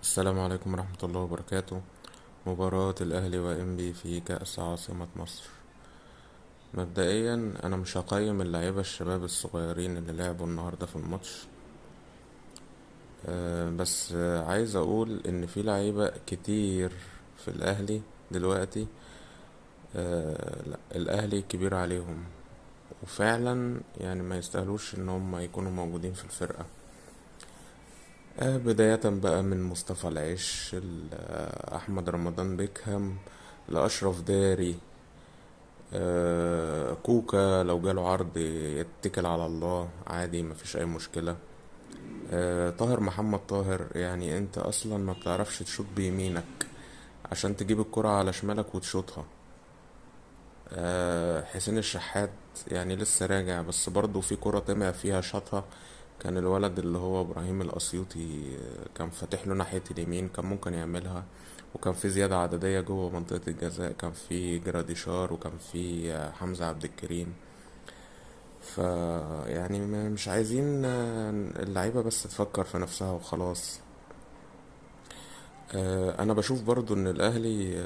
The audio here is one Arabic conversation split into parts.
السلام عليكم ورحمة الله وبركاته. مباراة الأهلي وإنبي في كأس عاصمة مصر. مبدئيا أنا مش هقيم اللعيبة الشباب الصغيرين اللي لعبوا النهاردة في الماتش. بس عايز أقول إن في لعيبة كتير في الأهلي دلوقتي. لا، الأهلي كبير عليهم، وفعلا يعني ما يستاهلوش إن هم يكونوا موجودين في الفرقة. بداية بقى من مصطفى العش أحمد رمضان بيكهام لأشرف داري. كوكا لو جاله عرض يتكل على الله عادي، مفيش اي مشكلة. طاهر محمد طاهر، يعني انت اصلا ما بتعرفش تشوط بيمينك عشان تجيب الكرة على شمالك وتشوطها. حسين الشحات يعني لسه راجع، بس برضه في كرة طمع فيها شاطها. كان الولد اللي هو ابراهيم الاسيوطي كان فاتح له ناحية اليمين، كان ممكن يعملها. وكان في زيادة عددية جوه منطقة الجزاء، كان في جراديشار وكان في حمزة عبد الكريم. ف يعني مش عايزين اللعيبة بس تفكر في نفسها وخلاص. انا بشوف برضو ان الاهلي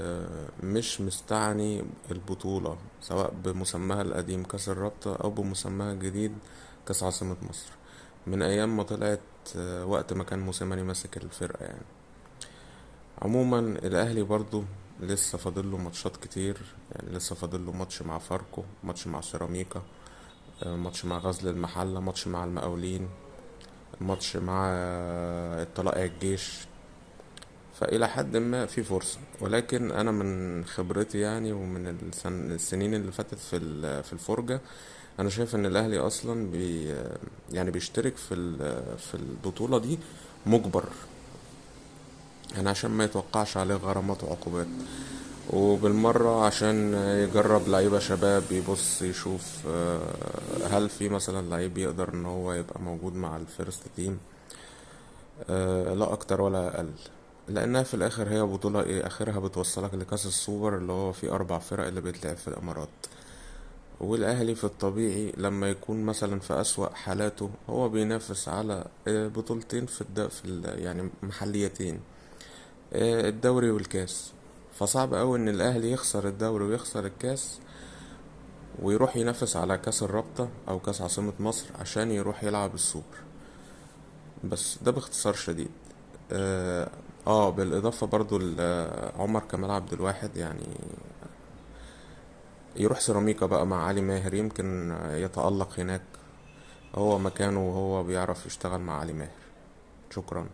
مش مستعني البطولة، سواء بمسماها القديم كاس الرابطة او بمسماها الجديد كاس عاصمة مصر، من ايام ما طلعت، وقت ما كان موسيماني ماسك الفرقة يعني. عموما الاهلي برضو لسه فاضل له ماتشات كتير، يعني لسه فاضل له ماتش مع فاركو، ماتش مع سيراميكا، ماتش مع غزل المحلة، ماتش مع المقاولين، ماتش مع الطلائع الجيش. فإلى حد ما في فرصة، ولكن أنا من خبرتي يعني ومن السنين اللي فاتت في الفرجة، أنا شايف إن الأهلي أصلا يعني بيشترك في البطولة دي مجبر، يعني عشان ما يتوقعش عليه غرامات وعقوبات، وبالمرة عشان يجرب لعيبة شباب، يبص يشوف هل في مثلا لعيب يقدر ان هو يبقى موجود مع الفيرست تيم. لا اكتر ولا اقل، لانها في الاخر هي بطولة، ايه اخرها بتوصلك لكاس السوبر اللي هو فيه 4 فرق اللي بيتلعب في الامارات. والاهلي في الطبيعي لما يكون مثلا في اسوأ حالاته هو بينافس على بطولتين يعني محليتين، الدوري والكاس. فصعب قوي ان الاهلي يخسر الدوري ويخسر الكاس ويروح ينافس على كاس الرابطة او كاس عاصمة مصر عشان يروح يلعب السوبر. بس ده باختصار شديد. اه, بالاضافة برضو عمر كمال عبد الواحد، يعني يروح سيراميكا بقى مع علي ماهر، يمكن يتألق هناك، هو مكانه وهو بيعرف يشتغل مع علي ماهر. شكرا.